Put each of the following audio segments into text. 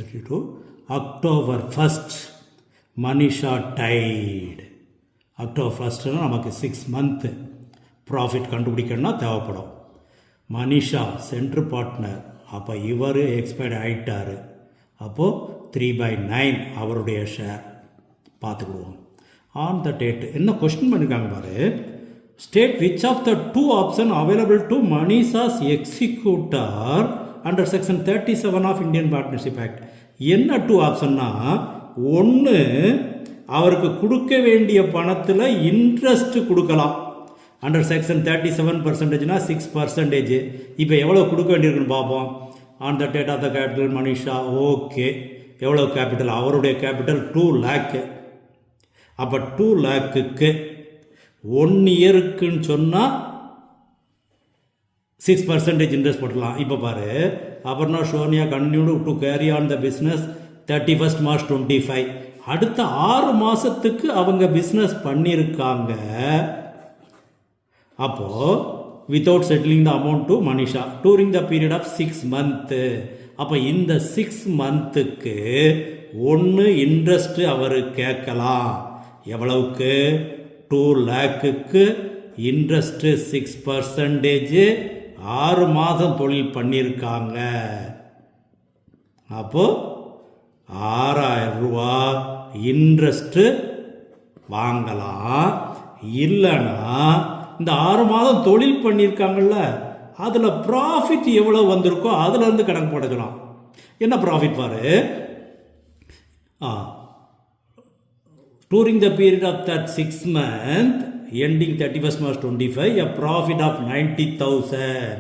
2022 October 1st Manisha died. October 1st நமக்கு 6 month profit கண்டுபிடிக்கணும்னா தேவைப்படும். மனிஷா சென்ட்ரு பார்ட்னர், அப்போ இவர் எக்ஸ்பயர்ட் ஆகிட்டார். அப்போது 3/9 அவருடைய ஷேர் பார்த்துக்கிடுவோம். ஆன் த டேட் என்ன கொஸ்டின் பண்ணியிருக்காங்க பாரு. State which of the two option available to Manisha's executor under section 37 of Indian partnership act. என்ன டூ ஆப்ஷன்னா, ஒன்று அவருக்கு கொடுக்க வேண்டிய பணத்தில் இன்ட்ரெஸ்ட் கொடுக்கலாம். அண்டர் செக்ஷன் 37%னா 6%. இப்போ எவ்வளோ கொடுக்க வேண்டியிருக்குன்னு பார்ப்போம். On the date of the capital Manisha, okay. எவ்வளோ கேபிட்டல்? அவருடைய கேபிட்டல் 2 lakh. அப்போ 2 lakhக்கு 1 இயருக்குன்னு சொன்னால் 6% இன்ட்ரெஸ்ட் போட்டலாம். இப்போ பாரு, Aparna Sonia continue to carry on the business 31st March 2025. அடுத்த 6 மாதத்துக்கு அவங்க பிஸ்னஸ் பண்ணியிருக்காங்க. அப்போது without settling the amount to Manisha during the period of 6 month. அப்போ இந்த 6 monthக்கு 1 இன்ட்ரெஸ்ட் அவர் கேட்கலாம். எவ்வளவுக்கு? 2 lakhக்கு இன்ட்ரெஸ்ட்டு 6%. 6 மாதம் தொழில் பண்ணியிருக்காங்க. அப்போது 6000 ரூபா இன்ட்ரெஸ்ட்டு வாங்கலாம். இல்லைன்னா இந்த 6 மாதம் தொழில் பண்ணியிருக்காங்கல்ல, அதில் ப்ராஃபிட் எவ்வளோ வந்திருக்கோ அதுலேருந்து கணக்கு போட்டுக்கலாம். என்ன ப்ராஃபிட் பாரு. During the period of that 6 month ending 31st March 2025 a profit of 90,000.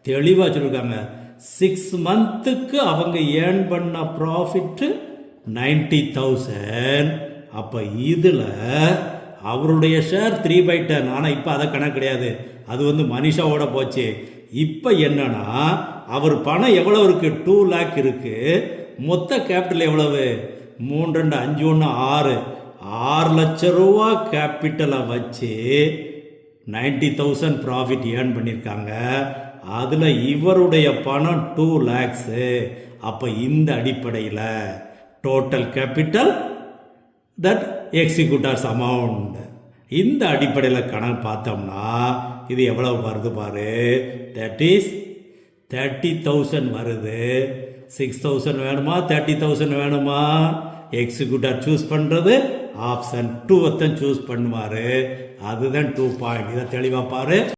தெளிவாக சொல்லியிருக்காங்க. 6 monthக்கு அவங்க ஏர்ன் பண்ண ப்ராஃபிட்டு 90,000. அப்போ இதில் அவருடைய ஷேர் 3/10. ஆனால் இப்போ அதை கணக்கு கிடையாது, அது மனிஷாவோட போச்சு. இப்போ என்னன்னா, அவர் பணம் எவ்வளோ இருக்குது? 2 lakh இருக்குது. மொத்த கேபிட்டல் எவ்வளவு? 3 2 5 1 6. 6 லட்சம் ரூபா கேபிட்டலை வச்சு 90,000 ப்ராஃபிட் ஏர்ன் பண்ணியிருக்காங்க. அதில் இவருடைய பணம் 2 lakhs. அப்போ இந்த அடிப்படையில் total capital that executors amount, இந்த அடிப்படையில் கணக்கு பார்த்தோம்னா இது எவ்வளவு வருது பாரு. தட் இஸ் 30,000 வருது. 6,000 வேணுமா 30,000 வேணுமா? எக்ஸிக்யூட்டர் சூஸ் பண்ணுறது ஆப்ஷன் 2 சூஸ் பண்ணுவார். அதுதான் 2 பாயிண்ட். இதை தெளிவாக பாரு.